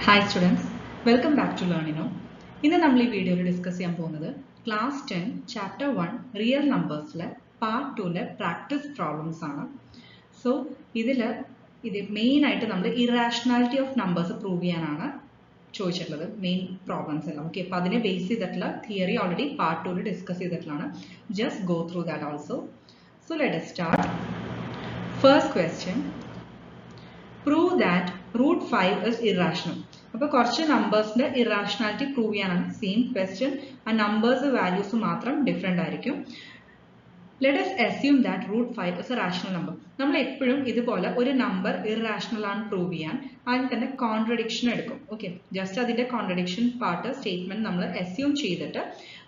Hi students, welcome back to Learnino. ഇന്ന് നമ്മൾ ഈ വീഡിയോയിൽ ഡിസ്കസ് ചെയ്യാൻ പോകുന്നത് ക്ലാസ് 10 ചാപ്റ്റർ 1 റിയൽ നമ്പേഴ്സിലെ പാർട്ട് 2ലെ പ്രാക്ടീസ് പ്രോബ്ലംസ് ആണ്. സോ ഇത് മെയിൻ ആയിട്ട് നമ്മൾ ഇറാഷണാലിറ്റി ഓഫ് നമ്പേഴ്സ് പ്രൂവ് ചെയ്യാനാണ് ചോദിച്ചിട്ടുള്ളത്, മെയിൻ പ്രോബ്ലംസ് എല്ലാം. ഓക്കെ, അപ്പോൾ അതിനെ ബേസ് ചെയ്തിട്ടുള്ള തിയറി ഓൾറെഡി പാർട്ട് 2ൽ ഡിസ്കസ് ചെയ്തിട്ടുള്ളതാണ്. Just go through that also. So let us start. First question. Prove that root 5 is irrational. അപ്പോൾ കുറച്ച് നമ്പേഴ്സിന്റെ ഇറാഷണാലിറ്റി പ്രൂവ് ചെയ്യാനാണ് സെയിം ക്വസ്റ്റ്യൻ. ആ നമ്പേഴ്സ് വാല്യൂസ് മാത്രം ഡിഫറെൻ്റ് ആയിരിക്കും. Let us assume that root 5 is a rational number. നമ്മൾ എപ്പോഴും ഇതുപോലെ ഒരു നമ്പർ ഇറാഷണൽ ആണ് പ്രൂവ് ചെയ്യാൻ അതിന് തന്നെ കോൺട്രഡിക്ഷൻ എടുക്കും. ഓക്കെ, ജസ്റ്റ് അതിന്റെ കോൺട്രഡിക്ഷൻ പാർട്ട് സ്റ്റേറ്റ്മെന്റ് നമ്മൾ അസ്യൂം ചെയ്തിട്ട്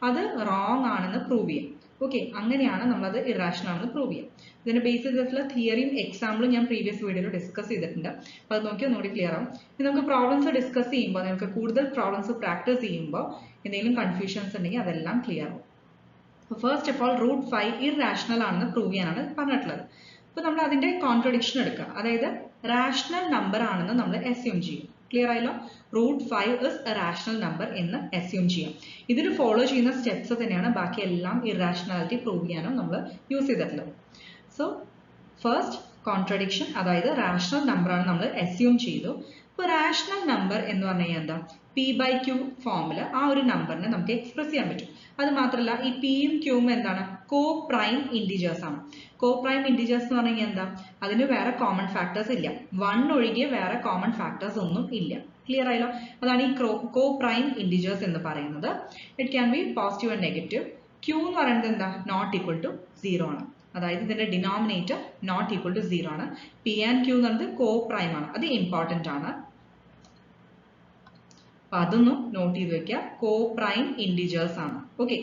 അത് റോങ് ആണെന്ന് പ്രൂവ് ചെയ്യും. ഓക്കെ, അങ്ങനെയാണ് നമ്മളത് ഇറാഷണൽ ആണെന്ന് പ്രൂവ് ചെയ്യാം. ഇതിന്റെ ബേസ് ചെയ്തിട്ടുള്ള തിയറിയും എക്സാമ്പിളും ഞാൻ പ്രീവിയസ് വീഡിയോയിൽ ഡിസ്കസ് ചെയ്തിട്ടുണ്ട്. അപ്പോൾ അത് നോക്കി ഒന്നുകൂടി ക്ലിയർ ആവും. ഇനി നമുക്ക് പ്രോബ്ലംസ് ഡിസ്കസ് ചെയ്യുമ്പോൾ, നിങ്ങൾക്ക് കൂടുതൽ പ്രോബ്ലംസ് പ്രാക്ടീസ് ചെയ്യുമ്പോൾ എന്തെങ്കിലും കൺഫ്യൂഷൻസ് ഉണ്ടെങ്കിൽ അതെല്ലാം ക്ലിയർ ആവും. First of all root 5 irrational ആണെന്ന് പ്രൂവ് ചെയ്യാനാണ് പറഞ്ഞിട്ടുള്ളത്. അപ്പോൾ നമ്മൾ അതിന്റെ കോൺട്രഡിക്ഷൻ എടുക്കുക, അതായത് റാഷണൽ നമ്പർ ആണെന്ന് നമ്മൾ അസ്യൂം ചെയ്യും. ക്ലിയർ ആയല്ലോ? Root 5 is a rational number എന്ന് അസ്യൂം ചെയ്യാം. ഇതിൽ ഫോളോ ചെയ്യുന്ന സ്റ്റെപ്സ് തന്നെയാണ് ബാക്കി എല്ലാം ഇറാഷണാലിറ്റി പ്രൂവ് ചെയ്യാനും നമ്മൾ യൂസ് ചെയ്തിട്ടുള്ളത്. സോ ഫസ്റ്റ് കോൺട്രഡിക്ഷൻ, അതായത് റാഷണൽ നമ്പർ ആണ് നമ്മൾ അസ്യൂം ചെയ്തു. ഇപ്പോൾ റാഷണൽ നമ്പർ എന്ന് പറഞ്ഞു കഴിഞ്ഞാൽ എന്താ? P/Q ഫോമിൽ ആ ഒരു നമ്പറിനെ നമുക്ക് എക്സ്പ്രസ് ചെയ്യാൻ പറ്റും. അത് മാത്രമല്ല ഈ പിയും ക്യൂവും എന്താണ്? കോ പ്രൈം ഇൻഡിജേഴ്സ് ആണ്. കോ പ്രൈം ഇൻഡിജേഴ്സ് എന്ന് പറഞ്ഞു കഴിഞ്ഞാൽ എന്താ? അതിന് വേറെ കോമൺ ഫാക്ടേഴ്സ് ഇല്ല. 1 ഒഴികെ വേറെ കോമൺ ഫാക്ടേഴ്സ് ഒന്നും ഇല്ല. ക്ലിയർ ആയല്ലോ? അതാണ് ഈ കോ പ്രൈം ഇൻഡിജേഴ്സ് എന്ന് പറയുന്നത്. It can be positive and negative. Q എന്ന് പറയുന്നത് എന്താ? നോട്ട് ഈക്വൽ ടു 0 ആണ്. അതായത് ഇതിന്റെ ഡിനോമിനേറ്റർ നോട്ട് ഈക്വൽ ടു 0 ആണ്. പി ആൻഡ് ക്യൂ എന്ന് പറയുന്നത് കോ പ്രൈം ആണ്. അത് ഇമ്പോർട്ടന്റ് ആണ്. അപ്പൊ അതൊന്നും നോട്ട് ചെയ്ത് വെക്കുക. കോ പ്രൈം ഇൻഡിജേഴ്സ് ആണ്. ഓക്കെ,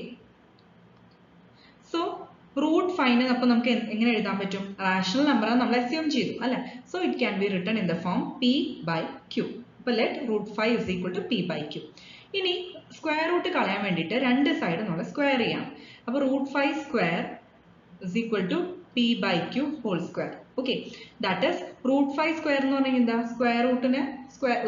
സോ റൂട്ട് 5 അപ്പൊ നമുക്ക് എങ്ങനെ എഴുതാൻ പറ്റും? റാഷണൽ നമ്പർ നമ്മൾ അസ്യൂം ചെയ്തു അല്ലെ? So it can be written in the form P/Q. അപ്പൊ let root 5 is equal to P/Q. ഇനി സ്ക്വയർ റൂട്ട് കളയാൻ വേണ്ടിയിട്ട് രണ്ട് സൈഡ് നമ്മൾ സ്ക്വയർ ചെയ്യണം. അപ്പൊ root 5 square is equal to P/Q whole square. Okay, that is root 5 square എന്ന് പറഞ്ഞാൽ എന്താ? സ്ക്വയർ റൂട്ടിനെ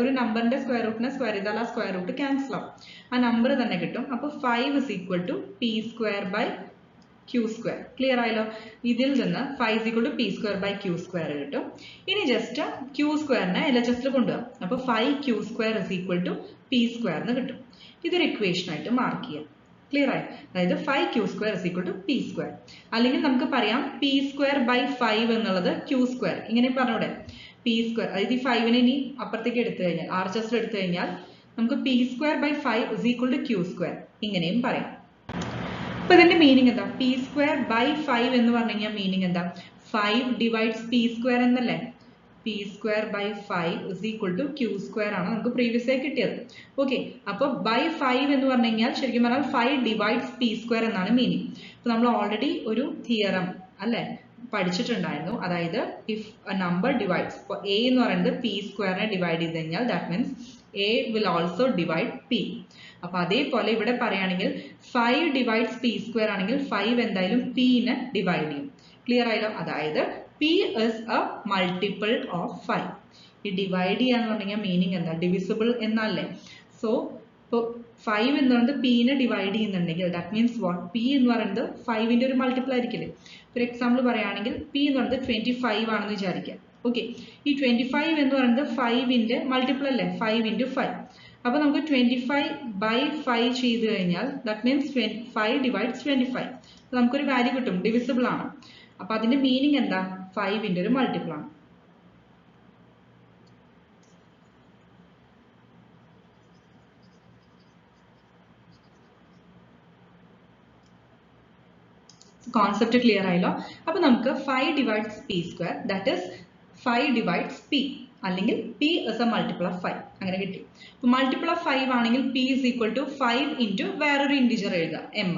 ഒരു നമ്പറിന്റെ സ്ക്വയർ റൂട്ടിനെ സ്ക്വയർ ചെയ്താൽ ആ സ്ക്വയർ റൂട്ട് ക്യാൻസൽ ആവും, ആ നമ്പർ തന്നെ കിട്ടും. അപ്പോൾ 5 is equal to P/Q square. Clear ആയല്ലോ? ഇതിൽ നിന്ന് 5 is equal to P/Q square കിട്ടും. ഇനി ജസ്റ്റ് Q സ്ക്വയറിനെ LHS കൊണ്ടുപോകാം. അപ്പോൾ 5Q square is equal to P square എന്ന് കിട്ടും. ഇതൊരു ഇക്വേഷൻ ആയിട്ട് മാർക്ക് ചെയ്യാം. ക്ലിയർ ആയി? അതായത് 5Q square is equal to P square. അല്ലെങ്കിൽ നമുക്ക് പറയാം P square by 5 എന്നുള്ളത് Q square. ഇങ്ങനെ പറഞ്ഞൂടെ? P square, അതായത് ഈ 5നെ ഇനി അപ്പുറത്തേക്ക് എടുത്തു കഴിഞ്ഞാൽ, RHS എടുത്തു കഴിഞ്ഞാൽ നമുക്ക് P square by 5 is equal to Q square ഇങ്ങനെയും പറയാം. അപ്പൊ ഇതിന്റെ മീനിങ് എന്താ? P square by 5 എന്ന് പറഞ്ഞു കഴിഞ്ഞാൽ മീനിങ് എന്താ? 5 divides P square എന്നല്ലേ? P square by 5 is equal to Q square ആണ് നമുക്ക് പ്രീവിയസ് ആയി കിട്ടിയത്. ഓക്കെ, അപ്പോൾ by 5 എന്ന് പറഞ്ഞു കഴിഞ്ഞാൽ ശരിക്കും പറഞ്ഞാൽ 5 divides P square എന്നാണ് മീനിങ്. അപ്പൊ നമ്മൾ ഓൾറെഡി ഒരു തിയറം അല്ലെ പഠിച്ചിട്ടുണ്ടായിരുന്നു, അതായത് ഇഫ് എ നമ്പർ ഡിവൈഡ്സ്, ഇപ്പോൾ A എന്ന് പറയുന്നത് P സ്ക്വയറിനെ ഡിവൈഡ് ചെയ്ത് കഴിഞ്ഞാൽ that means A will also divide P. അപ്പൊ അതേപോലെ ഇവിടെ പറയുകയാണെങ്കിൽ 5 divides P square ആണെങ്കിൽ 5 എന്തായാലും P നെ ഡിവൈഡ് ചെയ്യും. ക്ലിയർ ആയല്ലോ? അതായത് P is a multiple of 5. ഈ ഡിവൈഡ് ചെയ്യാന്ന് പറഞ്ഞാൽ മീനിങ് എന്താ? ഡിവിസിബിൾ എന്നല്ലേ? സോ ഇപ്പോൾ 5 എന്ന് പറയുന്നത് P നെ ഡിവൈഡ് ചെയ്യുന്നുണ്ടെങ്കിൽ ദാറ്റ് മീൻസ് വാട്ട്? P എന്ന് പറയുന്നത് 5ന്റെ ഒരു മൾട്ടിപ്പിൾ ആയിരിക്കില്ലേ? ഫോർ എക്സാമ്പിൾ പറയുകയാണെങ്കിൽ P എന്ന് പറയുന്നത് 25 ആണെന്ന് വിചാരിക്കാം. ഓക്കെ, ഈ 25 എന്ന് പറയുന്നത് 5ന്റെ മൾട്ടിപ്പിൾ അല്ലേ? 5 into 5. അപ്പൊ നമുക്ക് 25 by 5 ചെയ്ത് കഴിഞ്ഞാൽ ദാറ്റ് മീൻസ് 5 divides 25. നമുക്കൊരു വാല്യൂ കിട്ടും, ഡിവിസിബിൾ ആണ്. അപ്പൊ അതിന്റെ മീനിങ് എന്താ? 5ന്റെ ഒരു മൾട്ടിപ്പിൾ ആണ്. കോൺസെപ്റ്റ് ക്ലിയർ ആയല്ലോ? അപ്പൊ നമുക്ക് 5 divides P square, that is 5 divides P, അല്ലെങ്കിൽ P is a multiple of 5 അങ്ങനെ കിട്ടി. അപ്പൊ മൾട്ടിപ്പിൾ ഓഫ് 5 ആണെങ്കിൽ P is equal to 5 into വേറൊരു ഇൻഡിജർ എഴുതുക, M.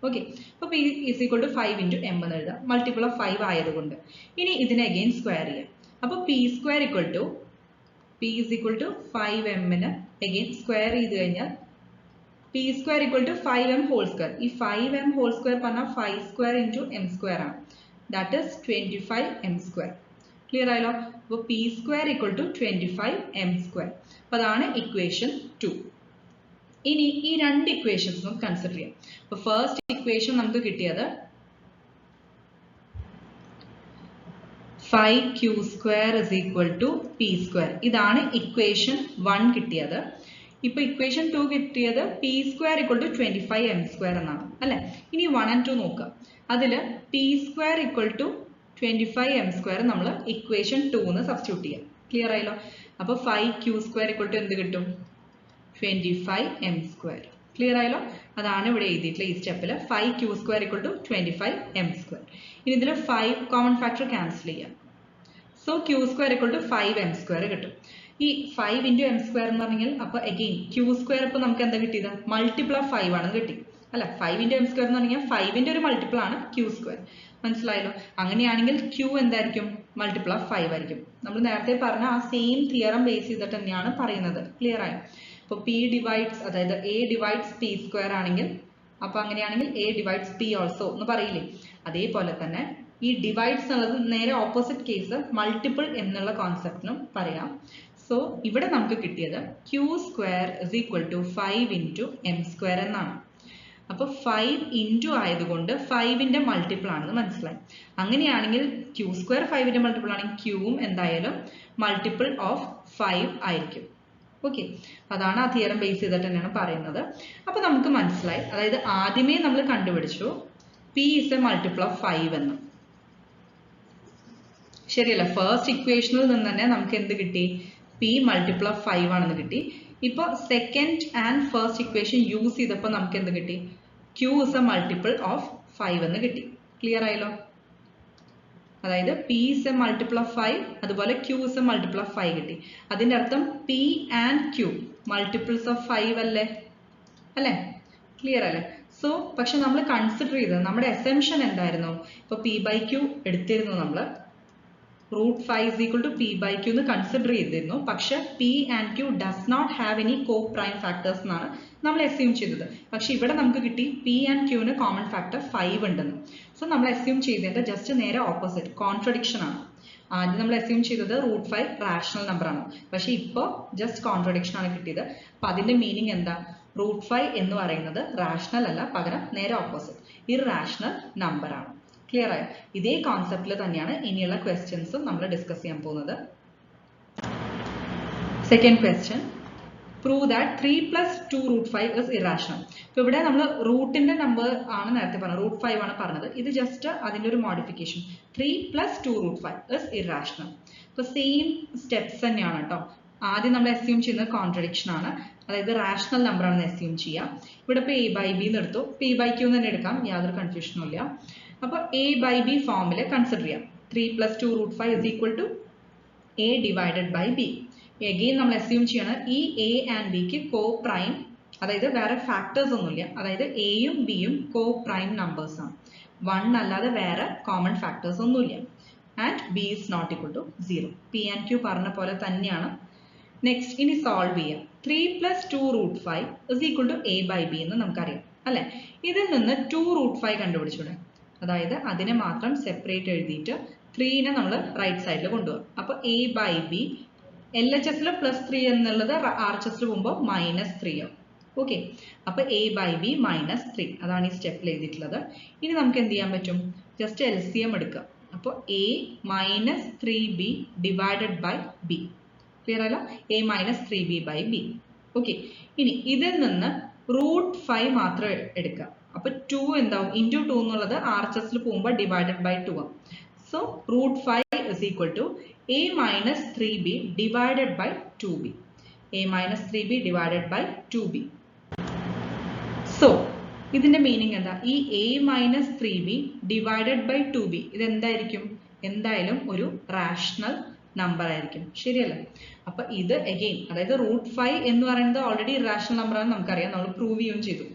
ഓക്കെ, അപ്പൊ P is equal to 5 into M എന്ന് എഴുതാം, മൾട്ടിപ്പിൾ ഓഫ് 5 ആയതുകൊണ്ട്. ഇനി ഇതിനെ അഗെയിൻ സ്ക്വയർ ചെയ്യാം. അപ്പൊ P square equal to P is equal to 5M ന് അഗെയിൻ സ്ക്വയർ ചെയ്ത് കഴിഞ്ഞാൽ P square equal to 5M whole square. ഈ 5M whole square പറഞ്ഞാൽ 5 square into M square ആണ്. That is 25M square. Clear ആയല്ലോ? അപ്പോൾ P square equal to 25m square. അപ്പോൾ അതാണ് ഇക്വേഷൻ 2. ഇനി ഈ രണ്ട് ഇക്വേഷൻസ് നമുക്ക് കൺസിഡർ ചെയ്യാം. അപ്പോൾ ഫസ്റ്റ് ഇക്വേഷൻ നമുക്ക് കിട്ടിയത് 5q square is equal to P square. ഇതാണ് ഇക്വേഷൻ 1 കിട്ടിയത്. ഇപ്പോൾ ഇക്വേഷൻ 2 കിട്ടിയത് P square equal to 25m square എന്നാണ് അല്ലേ? ഇനി 1 and 2 നോക്കുക. അതിൽ P square equal to 25m square നമ്മൾ ഇക്വേഷൻ 2 ന്ന് സബ്സ്റ്റിറ്റ്യൂട്ട് ചെയ്യാം. ക്ലിയർ ആയല്ലോ? അപ്പോൾ 5q സ്ക്വയർ ഈക്വൽ ടു എന്ത് കിട്ടും? 25m square. ക്ലിയർ ആയല്ലോ? അതാണ് ഇവിടെ എഴുതിയിട്ടുള്ള ഈ സ്റ്റെപ്പിൽ 5q square equal to 25m square. ഇനി ഇതിൽ 5 കോമൺ ഫാക്ടർ ക്യാൻസൽ ചെയ്യാം. So q square equal to 5m square കിട്ടും. ഈ 5 into m സ്ക്വയർ എന്ന് പറഞ്ഞാൽ അപ്പോൾ അഗെയിൻ q സ്ക്വയർ ഇപ്പോൾ നമുക്ക് എന്താ കിട്ടിയത്? മൾട്ടിപ്പിൾ ഓഫ് 5 ആണ് കിട്ടി അല്ല? 5 into m സ്ക്വയർ എന്ന് പറഞ്ഞാൽ 5ന്റെ ഒരു മൾട്ടിപ്പിൾ ആണ് q സ്ക്വയർ. മനസ്സിലായല്ലോ? അങ്ങനെയാണെങ്കിൽ q എന്തായിരിക്കും? മൾട്ടിപ്പിൾ ഓഫ് 5 ആയിരിക്കും. നമ്മൾ നേരത്തെ പറഞ്ഞ ആ സെയിം തിയറം ബേസ് ചെയ്തിട്ട് തന്നെയാണ് പറയുന്നത്. ക്ലിയർ ആയോ? അപ്പോൾ p ഡിവൈഡ്സ് അതായത് a ഡിവൈഡ്സ് p സ്ക്വയർ ആണെങ്കിൽ അപ്പോൾ അങ്ങനെയാണെങ്കിൽ a ഡിവൈഡ്സ് p ഓൾസോ എന്ന് പറയില്ലേ? അതേപോലെ തന്നെ ഈ ഡിവൈഡ്സ് എന്നുള്ളത് നേരെ ഓപ്പോസിറ്റ് കേസ് മൾട്ടിപ്പിൾ എന്നുള്ള കോൺസെപ്റ്റിനും പറയാം. സോ ഇവിടെ നമുക്ക് കിട്ടിയത് q square is equal to 5 into m square എന്നാണ്. അപ്പോൾ 5 ഇൻറ്റു ആയതുകൊണ്ട് 5ന്റെ മൾട്ടിപ്പിൾ ആണെന്ന് മനസ്സിലായി. അങ്ങനെയാണെങ്കിൽ q സ്ക്വയർ 5ന്റെ മൾട്ടിപ്പിൾ ആണെങ്കിൽ qവും എന്തായാലും മൾട്ടിപ്പിൾ ഓഫ് 5 ആയിരിക്കും. ഓക്കെ, അതാണ് ആ തിയറം ബേസ് ചെയ്തിട്ട് തന്നെയാണ് പറയുന്നത്. അപ്പോൾ നമുക്ക് മനസ്സിലായി, അതായത് ആദ്യമേ നമ്മൾ കണ്ടുപിടിച്ചു p is a multiple of 5 എന്ന്. ശരിയല്ല? ഫസ്റ്റ് ഇക്വേഷനിൽ നിന്ന് തന്നെ നമുക്ക് എന്ത് കിട്ടി? p മൾട്ടിപ്പിൾ ഓഫ് 5 ആണെന്ന് കിട്ടി. ഇപ്പോൾ second and first equation use ചെയ്തപ്പോൾ നമുക്ക് എന്ത് കിട്ടി? q is a multiple of 5 എന്ന് കിട്ടി. ക്ലിയർ ആയല്ലോ? അതായത് p is a multiple of 5 അതുപോലെ q is a multiple of 5 കിട്ടി. അതിന്റെ അർത്ഥം p and q multiples of 5 അല്ലേ? അല്ലേ? ക്ലിയർ അല്ലേ? സോ പക്ഷെ നമ്മൾ കൺസിഡർ ചെയ്തത് നമ്മുടെ അസംഷൻ എന്തായിരുന്നു? ഇപ്പോൾ p by q എടുത്തിരുന്നു, നമ്മൾ √5 is equal to p by q എന്ന് കൺസിഡർ ചെയ്തിരുന്നു. പക്ഷെ p and q does not have any co-prime factors എന്നാണ് നമ്മൾ അസ്യൂം ചെയ്തത്. പക്ഷെ ഇവിടെ നമുക്ക് കിട്ടി p and q ന് കോമൺ ഫാക്ടർ 5 ഉണ്ടെന്ന്. സോ നമ്മൾ അസ്യൂം ചെയ്തതിന്റെ ജസ്റ്റ് നേരെ ഓപ്പോസിറ്റ് കോൺട്രഡിക്ഷൻ ആണ്. ആദ്യം നമ്മൾ അസ്യൂം ചെയ്തത് √5 റാഷണൽ നമ്പർ ആണ്, പക്ഷെ ഇപ്പോൾ ജസ്റ്റ് കോൺട്രഡിക്ഷൻ ആണ് കിട്ടിയത്. അപ്പൊ അതിന്റെ മീനിങ് എന്താ? √5 എന്ന് പറയുന്നത് റാഷണൽ അല്ല, പകരം നേരെ ഓപ്പോസിറ്റ് ഇർറാഷണൽ നമ്പർ ആണ്. ക്ലിയർ ആയോ? ഇതേ കോൺസെപ്റ്റിൽ തന്നെയാണ് ഇനിയുള്ള ക്വസ്റ്റ്യൻസും നമ്മൾ ഡിസ്കസ് ചെയ്യാൻ പോകുന്നത്. Second question, prove that 3 + 2√5 is irrational. അപ്പോൾ ഇവിടെ നമ്മൾ റൂട്ടിന്റെ നമ്പർ ആണ് നേരത്തെ പറഞ്ഞത്, √5 ആണ് പറഞ്ഞത്. ഇത് ജസ്റ്റ് അതിന്റെ ഒരു മോഡിഫിക്കേഷൻ, 3 + 2√5 is irrational. അപ്പോൾ സെയിം സ്റ്റെപ്സ് തന്നെയാണ് കേട്ടോ. ആദ്യം നമ്മൾ അസ്യൂം ചെയ്യുന്നത് കോൺട്രഡിക്ഷൻ ആണ്, അതായത് റാഷണൽ നമ്പർ ആണെന്ന് അസ്യൂം ചെയ്യാം. ഇവിടെ ഇപ്പോൾ a by b എന്ന് എടുത്തു, p by q തന്നെ എടുക്കാം, യാതൊരു കൺഫ്യൂഷനും ഇല്ല. അപ്പോൾ a by b ഫോമിൽ കൺസിഡർ ചെയ്യാം. 3 + 2√5 is equal to a divided by b. Again നമ്മൾ അസ്യൂം ചെയ്യണം ഈ a ആൻഡ് ബിക്ക് കോ പ്രൈം, അതായത് വേറെ ഫാക്ടേഴ്സ് ഒന്നുമില്ല, അതായത് എയും ബിയും കോ പ്രൈം നമ്പേഴ്സ് ആണ്. 1 അല്ലാതെ വേറെ കോമൺ ഫാക്ടേഴ്സ് ഒന്നുമില്ല. And b is not equal to 0. p and q പറഞ്ഞ പോലെ തന്നെയാണ്. നെക്സ്റ്റ് ഇനി സോൾവ് ചെയ്യാം. 3 + 2√5 is equal to a by b എന്ന് നമുക്കറിയാം അല്ലെ? ഇതിൽ നിന്ന് 2√5 കണ്ടുപിടിച്ചൂടെ? അതായത് അതിനെ മാത്രം സെപ്പറേറ്റ് എഴുതിയിട്ട് 3നെ നമ്മൾ റൈറ്റ് സൈഡിൽ കൊണ്ടുപോകാം. അപ്പോൾ a by b LHSൽ +3 എന്നുള്ളത് RHSൽ പോകുമ്പോൾ -3 ആവും. ഓക്കെ, അപ്പോൾ a by b -3 അതാണ് ഈ സ്റ്റെപ്പിൽ എഴുതിയിട്ടുള്ളത്. ഇനി നമുക്ക് എന്ത് ചെയ്യാൻ പറ്റും? ജസ്റ്റ് LCM എടുക്കുക. അപ്പോൾ a - 3b divided by b. Clear ആയല്ലോ? a - 3b by b. Okay, ഇനി ഇതിൽ നിന്ന് √5 മാത്രം എടുക്കുക. അപ്പോൾ 2 എന്താവും? ഇൻറ്റു 2 എന്നുള്ളത് RHSൽ പോകുമ്പോൾ ഡിവൈഡഡ് ബൈ 2 ആവും. So √5 is equal to a - 3b divided by 2b. a - 3b divided by 2b. So ഇതിന്റെ മീനിങ് എന്താ? ഈ a - 3b divided by 2b ഇത് എന്തായിരിക്കും? എന്തായാലും ഒരു റാഷണൽ നമ്പർ ആയിരിക്കും. ശരിയല്ലേ? അപ്പൊ ഇത് അഗെയിൻ, അതായത് √5 എന്ന് പറയുന്നത് ഓൾറെഡി ഇറാഷണൽ നമ്പർ ആണെന്ന് നമുക്കറിയാം, നമ്മൾ പ്രൂവ് ചെയ്യുകയും ചെയ്തു.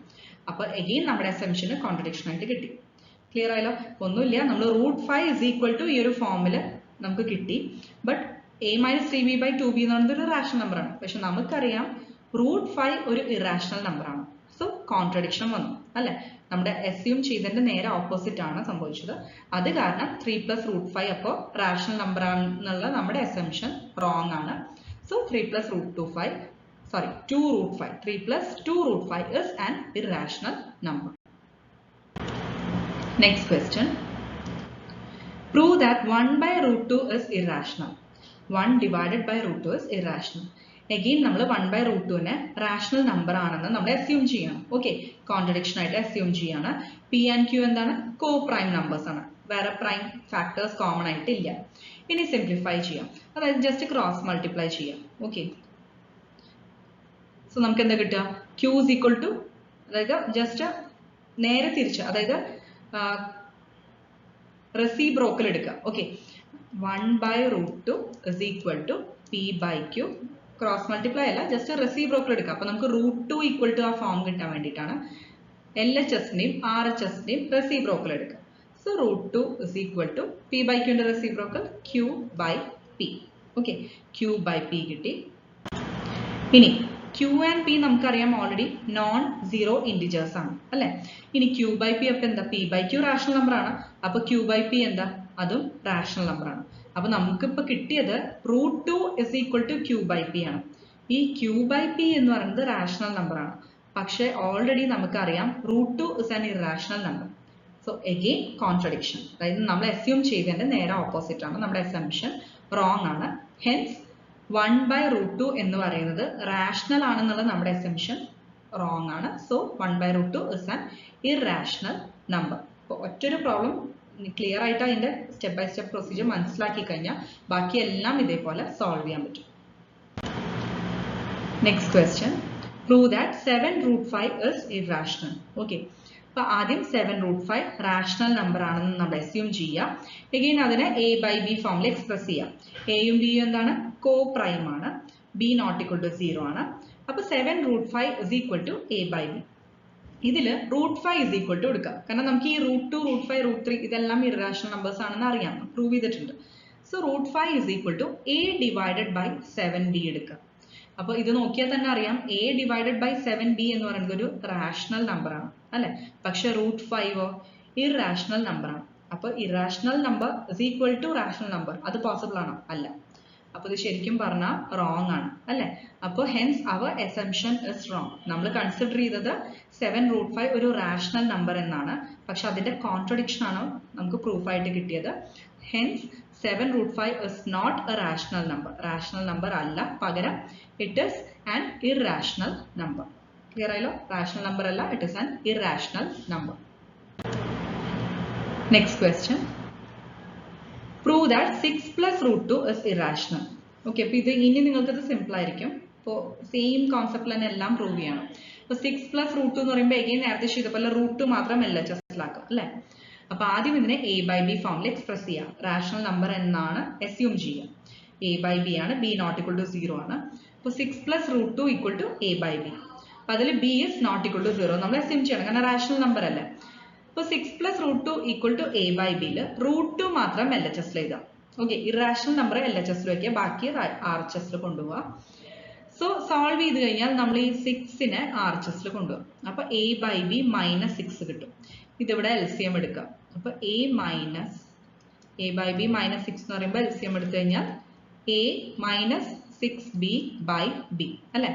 അപ്പൊ അഗെയിൻ നമ്മുടെ അസംഷന് കോൺട്രഡിക്ഷൻ ആയിട്ട് കിട്ടി. ക്ലിയർ ആയല്ലോ? ഒന്നുമില്ല, നമ്മൾ √5 is equal to ഈ ഒരു ഫോമിൽ നമുക്ക് കിട്ടി. But a - 3b by 2b എന്ന് പറയുന്നത് ഒരു റാഷണൽ നമ്പർ ആണ്. പക്ഷെ നമുക്കറിയാം √5 ഒരു ഇറാഷണൽ നമ്പർ ആണ്. സോ കോൺട്രഡിക്ഷൻ വന്നു അല്ലെ. നമ്മുടെ assume ചെയ്തതിന്റെ നേരെ ഓപ്പോസിറ്റ് ആണ് സംഭവിച്ചത്. അത് കാരണം 3 plus root 5 അപ്പോൾ റാഷണൽ നമ്പർ ആണെന്നുള്ള നമ്മുടെ assumption wrong ആണ്. So 3 plus root 25 sorry 2 root 5 3 plus 2 root 5 is an irrational number. Next question. Prove that 1 by root 2 is irrational. 1 divided by root 2 is irrational. Again നമ്മൾ 1 by root 2 നെ rational number ആണെന്ന് നമ്മൾ assume ചെയ്യണം. Okay, contradiction ആയിട്ട് assume ചെയ്യാണ്. P and Q എന്താണ്? കോ prime numbers ആണ്. വേറെ പ്രൈം ഫാക്ടേഴ്സ് കോമൺ ആയിട്ട് ഇല്ല. ഇനി സിംപ്ലിഫൈ ചെയ്യാം, അതായത് ജസ്റ്റ് ക്രോസ് മൾട്ടിപ്ലൈ ചെയ്യാം. ഓക്കെ, സോ നമുക്ക് എന്താ കിട്ടുക? Q is equal to, അതായത് ജസ്റ്റ് നേരെ തിരിച്ച്, അതായത് റെസിപ്രോക്കൽ എടുക്കുക. Okay, 1 by root 2 is equal to P by Q. Cross multiply അല്ല, ജസ്റ്റ് റെസിപ്രോക്കൽ എടുക്കുക. അപ്പൊ നമുക്ക് root 2 equal to ആ ഫോം കിട്ടാൻ വേണ്ടിയിട്ടാണ് LHSന്റെയും RHSന്റെയും റെസിപ്രോക്കൽ എടുക്കുക. So root 2 is equal to P by Q ന്റെ reciprocal Q by P. Okay, Q by P കിട്ടി. ഇനി Q and P നമുക്കറിയാം ഓൾറെഡി നോൺ സീറോ ഇൻഡിജേഴ്സ് ആണ് അല്ലെ. ഇനി Q by P അപ്പൊ എന്താ? P by Q rational number ആണ്. അപ്പൊ Q by P എന്താ? അതും റാഷണൽ നമ്പർ ആണ്. അപ്പൊ നമുക്കിപ്പോ കിട്ടിയത് root 2 is equal to Q by P ആണ്. ഈ Q by P എന്ന് പറയുന്നത് റാഷണൽ നമ്പർ ആണ്. പക്ഷെ ഓൾറെഡി നമുക്കറിയാം root 2 is an irrational number. So again contradiction, അതായത് നമ്മൾ assume ചെയ്തതിന്റെ നേരെ ഓപ്പോസിറ്റ് ആണ്. നമ്മുടെ assumption wrong ആണ്. ഹെൻസ് 1 by root 2 എന്ന് പറയുന്നത് റാഷണൽ ആണെന്നുള്ള നമ്മുടെ assumption wrong ആണ്. So 1 by root 2 is an irrational number. അപ്പോൾ ഒറ്റൊരു പ്രോബ്ലം ക്ലിയർ ആയിട്ട് അതിന്റെ സ്റ്റെപ്പ് ബൈ സ്റ്റെപ്പ് പ്രൊസീജിയർ മനസ്സിലാക്കി കഴിഞ്ഞാൽ ബാക്കിയെല്ലാം ഇതേപോലെ സോൾവ് ചെയ്യാൻ പറ്റും. Next question. Prove that 7 root 5 is irrational. Okay, അപ്പൊ ആദ്യം 7 root 5 റാഷണൽ നമ്പർ ആണെന്ന് നമ്മൾ assume ചെയ്യുക. എഗെയിൻ അതിനെ A by B ഫോമിൽ എക്സ്പ്രസ് ചെയ്യാം. എയും ബിയും എന്താണ്? കോ പ്രൈം ആണ്. B not equal to 0 ആണ്. അപ്പൊ 7 root 5 is equal to A by B. ഇതില് root 5 is equal to എടുക്കാം, കാരണം നമുക്ക് ഈ root 2, root 5, root 3 ഇതെല്ലാം ഇറേഷണൽ നമ്പേഴ്സ് ആണെന്ന് അറിയാം, പ്രൂവ് ചെയ്തിട്ടുണ്ട്. So root 5 is equal to A divided by 7B എടുക്കാം. അപ്പോൾ ഇത് നോക്കിയാൽ തന്നെ അറിയാം A divided by 7B എന്ന് പറയുന്നത് ഒരു റാഷണൽ നമ്പർ ആണ് അല്ലെ. പക്ഷെ root 5 ഇറേഷണൽ നമ്പർ ആണ്. അപ്പൊ irrational number is equal to rational number, അത് പോസിബിൾ ആണോ? അല്ല. അപ്പൊ ഇത് ശരിക്കും പറഞ്ഞാൽ റോങ് ആണ് അല്ലെ. അപ്പോൾ hence our assumption is wrong. നമ്മൾ കൺസിഡർ ചെയ്തത് 7 root 5 ഒരു റാഷണൽ നമ്പർ എന്നാണ്, പക്ഷെ അതിന്റെ കോൺട്രഡിക്ഷൻ ആണ് നമുക്ക് പ്രൂഫ് ആയിട്ട് കിട്ടിയത്. Hence 7 root 5 is not a rational number. Rational number അല്ല, പകരം it is an irrational number. Clear ആയല്ലോ? റാഷണൽ നമ്പർ അല്ല, it is an irrational number. Next question. Prove that 6 plus root 2 is irrational. Okay, അപ്പോൾ ഇത് ഇനി നിങ്ങൾക്ക് ഇത് simple ആയിരിക്കും. അപ്പോൾ സെയിം കോൺസെപ്റ്റിൽ തന്നെ എല്ലാം പ്രൂവ് ചെയ്യണം. അപ്പോൾ 6 plus root 2 എന്ന് പറയുമ്പോൾ എഗെയിൻ നേരത്തെ ചെയ്തപ്പോൾ root 2 മാത്രം LHSലാക്കാം അല്ലേ. അപ്പോൾ ആദ്യം ഇതിനെ A by B ഫോമിൽ എക്സ്പ്രസ് ചെയ്യാം. റാഷണൽ നമ്പർ എന്നാണ് assume ചെയ്യുക. A by B ആണ്, B not equal to 0 ആണ്. അപ്പോൾ 6 plus root 2 equal to A by B. അപ്പോൾ അതിൽ B is not equal to 0 നമ്മൾ assume ചെയ്യണം, കാരണം റാഷണൽ നമ്പർ അല്ലേ. അപ്പോൾ 6 plus root 2 equal to A by B ല് root 2 മാത്രം LHSൽ എഴുതാം. ഓക്കെ, ഇറാഷണൽ നമ്പർ LHSൽ വയ്ക്കുക, ബാക്കി RHSൽ കൊണ്ടുപോവുക. സോ സോൾവ് ചെയ്ത് കഴിഞ്ഞാൽ നമ്മൾ ഈ 6നെ RHSൽ കൊണ്ടുപോകും. അപ്പോൾ A by B minus 6 കിട്ടും. ഇതിവിടെ LCM എടുക്കാം. അപ്പോൾ A by B minus 6 എന്ന് പറയുമ്പോൾ LCM എടുത്തു കഴിഞ്ഞാൽ A minus 6B by B അല്ലെ.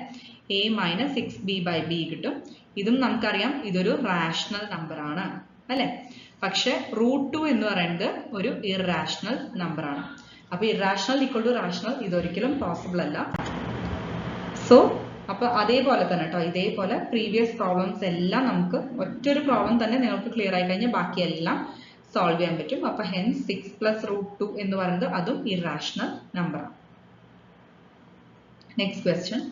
A minus 6B by B കിട്ടും. ഇതും നമുക്കറിയാം ഇതൊരു റാഷണൽ നമ്പർ ആണ് അല്ലെ. പക്ഷെ root 2 എന്ന് പറയുന്നത് ഒരു ഇറാഷണൽ നമ്പർ ആണ്. അപ്പൊ ഇറാഷണൽ ഈക്വൽ ടു റാഷണൽ ഇതൊരിക്കലും പോസിബിൾ അല്ല. സോ അപ്പൊ അതേപോലെ തന്നെ കേട്ടോ, ഇതേപോലെ പ്രീവിയസ് പ്രോബ്ലംസ് എല്ലാം നമുക്ക് ഒറ്റൊരു പ്രോബ്ലം തന്നെ നിങ്ങൾക്ക് ക്ലിയർ ആയി കഴിഞ്ഞാൽ ബാക്കിയെല്ലാം സോൾവ് ചെയ്യാൻ പറ്റും. അപ്പൊ ഹെൻസ് 6 plus root 2 എന്ന് പറയുന്നത് അതും ഇറാഷണൽ നമ്പർ ആണ്. Next question.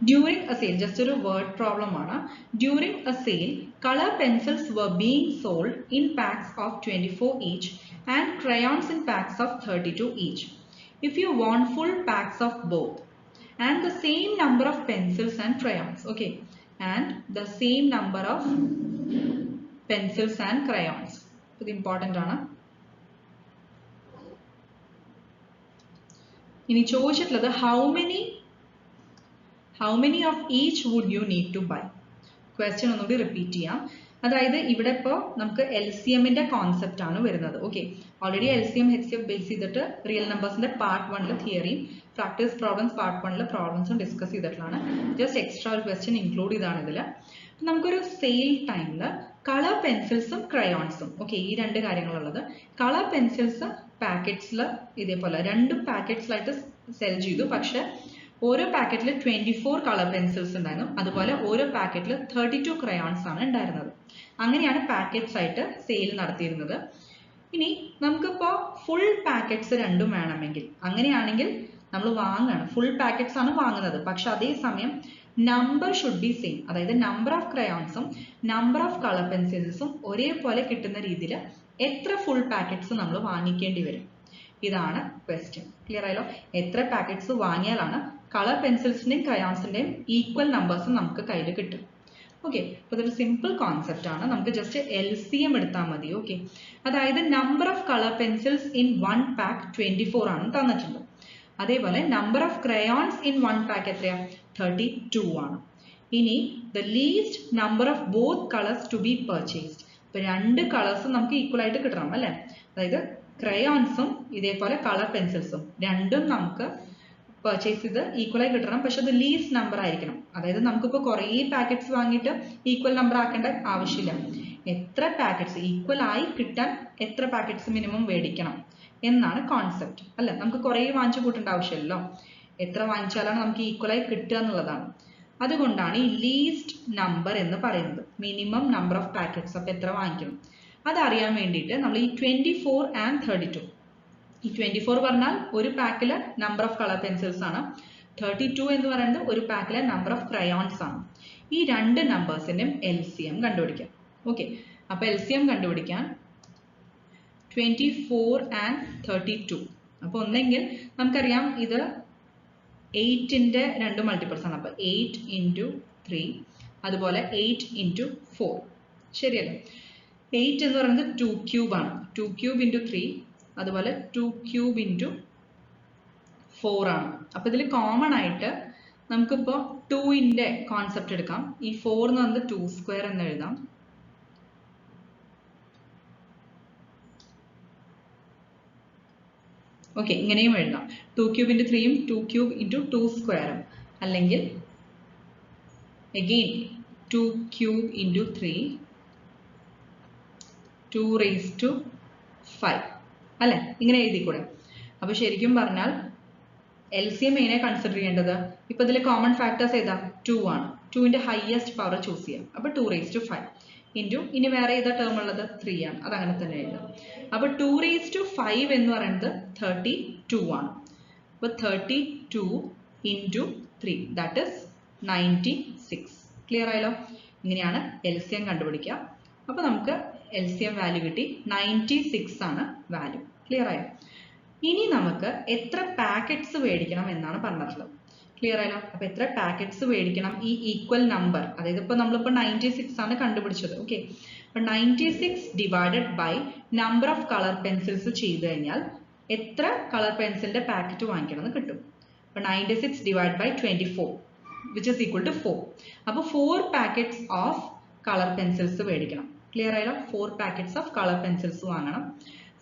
During a sale, just a word problem ആണ്. During a sale, color pencils were being sold in packs of 24 each and crayons in packs of 32 each. If you want full packs of both and the same number of pencils and crayons, okay, and the same number of pencils and crayons. ഇത് important ആണ്. ഇനി ചോദിച്ചിട്ടുള്ളത് how how many of each would you need to buy? Question ഒന്നുകൂടി repeat ചെയ്യാം. അതായത് ഇവിടെ ഇപ്പോൾ നമുക്ക് LCMന്റെ കോൺസെപ്റ്റ് ആണ് വരുന്നത്. Okay, already LCM HCF base ചെയ്തിട്ട് റിയൽ നമ്പേഴ്സിന്റെ പാർട്ട് 1 തിയറിയും പ്രാക്ടീസ് പ്രോബ്ലംസ് പാർട്ട് 1 പ്രോബ്ലംസും ഡിസ്കസ് ചെയ്തിട്ടുള്ളതാണ്. ജസ്റ്റ് എക്സ്ട്രാ ഒരു ക്വസ്റ്റ്യൻ ഇൻക്ലൂഡ് ചെയ്താണ് ഇതിൽ. നമുക്കൊരു സെയിൽ ടൈമിൽ കളർ പെൻസിൽസും ക്രയോൺസും, ഓക്കെ, ഈ രണ്ട് കാര്യങ്ങളുള്ളത്. കളർ പെൻസിൽസ് പാക്കറ്റ്സിൽ ഇതേപോലെ രണ്ടും പാക്കറ്റ്സിലായിട്ട് സെൽ ചെയ്തു. പക്ഷെ ഓരോ പാക്കറ്റിൽ 24 കളർ പെൻസിൽസ് ഉണ്ടായിരുന്നു. അതുപോലെ ഓരോ പാക്കറ്റിൽ 32 ക്രയോൺസ് ആണ് ഉണ്ടായിരുന്നത്. അങ്ങനെയാണ് പാക്കറ്റ്സ് ആയിട്ട് സെയിൽ നടത്തിയിരുന്നത്. ഇനി നമുക്കിപ്പോൾ ഫുൾ പാക്കറ്റ്സ് രണ്ടും വേണമെങ്കിൽ, അങ്ങനെയാണെങ്കിൽ നമ്മൾ വാങ്ങുകയാണ്, ഫുൾ പാക്കറ്റ്സ് ആണ് വാങ്ങുന്നത്. പക്ഷെ അതേസമയം നമ്പർ ഷുഡ് ബി സെയിം, അതായത് നമ്പർ ഓഫ് ക്രയോൺസും നമ്പർ ഓഫ് കളർ പെൻസിൽസും ഒരേപോലെ കിട്ടുന്ന രീതിയിൽ എത്ര ഫുൾ പാക്കറ്റ്സ് നമ്മൾ വാങ്ങിക്കേണ്ടി വരും? ഇതാണ് ക്വസ്റ്റ്യൻ. ക്ലിയർ ആയല്ലോ? എത്ര പാക്കറ്റ്സ് വാങ്ങിയാലാണ് കളർ പെൻസിൽസിന്റെയും ക്രയോൺസിന്റെയും ഈക്വൽ നമ്പേഴ്സ് നമുക്ക് കയ്യിൽ കിട്ടും? ഓക്കെ, അപ്പോൾ ഇതൊരു സിമ്പിൾ കോൺസെപ്റ്റ് ആണ്. നമുക്ക് ജസ്റ്റ് LCM എടുത്താൽ മതി. ഓക്കെ, അതായത് number of colour pencils in 1 pack 24 ആണ് തന്നിട്ടുണ്ട്. അതേപോലെ number of crayons in 1 pack എത്രയാ? 32 ആണ്. ഇനി the least number of both colours to be purchased. ഇപ്പൊ രണ്ട് കളേഴ്സും നമുക്ക് ഈക്വൽ ആയിട്ട് കിട്ടണം അല്ലെ? അതായത് ക്രയോൺസും ഇതേപോലെ കളർ പെൻസിൽസും രണ്ടും നമുക്ക് പർച്ചേസ് ചെയ്ത് ഈക്വൽ ആയി കിട്ടണം. പക്ഷെ അത് ലീസ്റ്റ് നമ്പർ ആയിരിക്കണം. അതായത് നമുക്കിപ്പോൾ കുറേ പാക്കറ്റ്സ് വാങ്ങിയിട്ട് ഈക്വൽ നമ്പർ ആക്കേണ്ട ആവശ്യമില്ല. എത്ര പാക്കറ്റ്സ് ഈക്വൽ ആയി കിട്ടാൻ എത്ര പാക്കറ്റ്സ് മിനിമം മേടിക്കണം എന്നാണ് കോൺസെപ്റ്റ് അല്ലെ? നമുക്ക് കുറേ വാങ്ങിച്ചു കൂട്ടേണ്ട ആവശ്യമില്ലല്ലോ. എത്ര വാങ്ങിച്ചാലാണ് നമുക്ക് ഈക്വൽ ആയി കിട്ടുക എന്നുള്ളതാണ്. അതുകൊണ്ടാണ് ഈ ലീസ്റ്റ് നമ്പർ എന്ന് പറയുന്നത്. Minimum number of packets. അപ്പോൾ എത്ര വാങ്ങിക്കണം അതറിയാൻ വേണ്ടിയിട്ട് നമ്മൾ ഈ 24 and 32, ഈ 24 പറഞ്ഞാൽ ഒരു പാക്കിലെ നമ്പർ ഓഫ് കളർ പെൻസിൽസ് ആണ്. 32 എന്ന് പറയുന്നത് ഒരു പാക്കിലെ നമ്പർ ഓഫ് ക്രയോൺസ് ആണ്. ഈ രണ്ട് നമ്പേഴ്സിന്റെയും LCM കണ്ടുപിടിക്കാം. ഓക്കെ, അപ്പൊ LCM കണ്ടുപിടിക്കാൻ 24 and 32. അപ്പൊ ഒന്നെങ്കിൽ നമുക്കറിയാം ഇത് 8ന്റെ രണ്ട് മൾട്ടിപ്പിൾസ് ആണ്. അപ്പൊ 8 into 3, അതുപോലെ 8 into 4. ശരിയല്ലേ? 8 എന്ന് പറയുന്നത് 2 ക്യൂബ് ആണ്. 2 ക്യൂബ് into 3, അതുപോലെ 2 ക്യൂബ് into 4 ആണ്. അപ്പൊ ഇതിൽ കോമൺ ആയിട്ട് നമുക്കിപ്പോൾ 2ന്റെ കോൺസെപ്റ്റ് എടുക്കാം. ഈ 4 എന്ന് പറയുന്നത് 2 സ്ക്വയർ എന്ന് എഴുതാം. ഓക്കെ, ഇങ്ങനെയും എഴുതാം. 2 ക്യൂബ് into 3യും 2 ക്യൂബ് into 2 സ്ക്വയറും, അല്ലെങ്കിൽ again 2 cube into 3, 2 raised to 5 അല്ലെ? ഇങ്ങനെ എഴുതിക്കൂടെ? അപ്പൊ ശരിക്കും പറഞ്ഞാൽ LCM എങ്ങനെ കൺസിഡർ ചെയ്യേണ്ടത്? ഇപ്പൊ ഇതിൽ കോമൺ ഫാക്ടേഴ്സ് ഏതാ? 2 ആണ്. 2ന്റെ ഹയസ്റ്റ് പവർ ചൂസ് ചെയ്യാം. അപ്പൊ 2 raised to 5 ഇൻറ്റു ഇനി വേറെ ഏതാ ടേം ഉള്ളത്? 3 ആണ്. അത് അങ്ങനെ തന്നെ എഴുതാം. അപ്പൊ 2 raised to 5 എന്ന് പറയുന്നത് 32 ആണ്. അപ്പൊ 32 into 3 that is 96. ക്ലിയർ ആയല്ലോ? ഇങ്ങനെയാണ് LCM കണ്ടുപിടിക്കുക. അപ്പൊ നമുക്ക് LCM വാല്യൂ കിട്ടി. 96 ആണ് വാല്യൂ. ക്ലിയർ ആയോ? ഇനി നമുക്ക് എത്ര പാക്കറ്റ്സ് മേടിക്കണം എന്നാണ് പറഞ്ഞിട്ടുള്ളത്. ക്ലിയർ ആയല്ലോ? അപ്പൊ എത്ര പാക്കറ്റ്സ് മേടിക്കണം ഈ ഈക്വൽ നമ്പർ, അതായത് ഇപ്പൊ നമ്മളിപ്പോ 96 ആണ് കണ്ടുപിടിച്ചത്. ഓക്കെ, അപ്പൊ 96 divided by number of colour pencils ചെയ്ത് കഴിഞ്ഞാൽ എത്ര കളർ പെൻസിലിന്റെ പാക്കറ്റ് വാങ്ങിക്കണം എന്ന് കിട്ടും. അപ്പൊ 96 divide by 24 which is equal to 4. അപ്പൊ 4 പാക്കറ്റ്സ് ഓഫ് കളർ പെൻസിൽസ് മേടിക്കണം. ക്ലിയർ ആയല്ലോ? 4 പാക്കറ്റ്സ് ഓഫ് കളർ പെൻസിൽസ് വാങ്ങണം.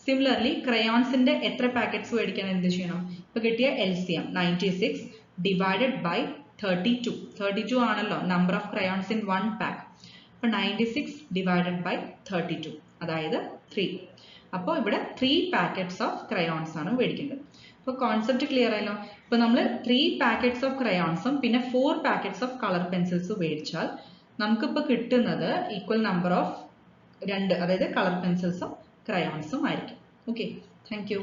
സിമിലർലി ക്രയോൺസിന്റെ എത്ര പാക്കറ്റ്സ് മേടിക്കാൻ എന്ത് ചെയ്യണം? ഇപ്പൊ കിട്ടിയ LCM 96 ഡിവൈഡഡ് ബൈ 32. 32 ആണല്ലോ number of crayons in 1 pack. അപ്പൊ 96 ഡിവൈഡഡ് ബൈ 32, അതായത് 3. അപ്പോൾ ഇവിടെ 3 പാക്കറ്റ്സ് ഓഫ് ക്രയോൺസ് ആണ് മേടിക്കേണ്ടത്. അപ്പോൾ കോൺസെപ്റ്റ് ക്ലിയർ ആയല്ലോ? ഇപ്പൊ നമ്മൾ 3 പാക്കറ്റ്സ് ഓഫ് ക്രയോൺസും പിന്നെ 4 പാക്കറ്റ്സ് ഓഫ് കളർ പെൻസിൽസ് മേടിച്ചാൽ നമുക്കിപ്പോൾ കിട്ടുന്നത് ഈക്വൽ നമ്പർ ഓഫ് 2, അതായത് കളർ പെൻസിൽസും ക്രയോൺസും ആയിരിക്കും. Okay, thank you.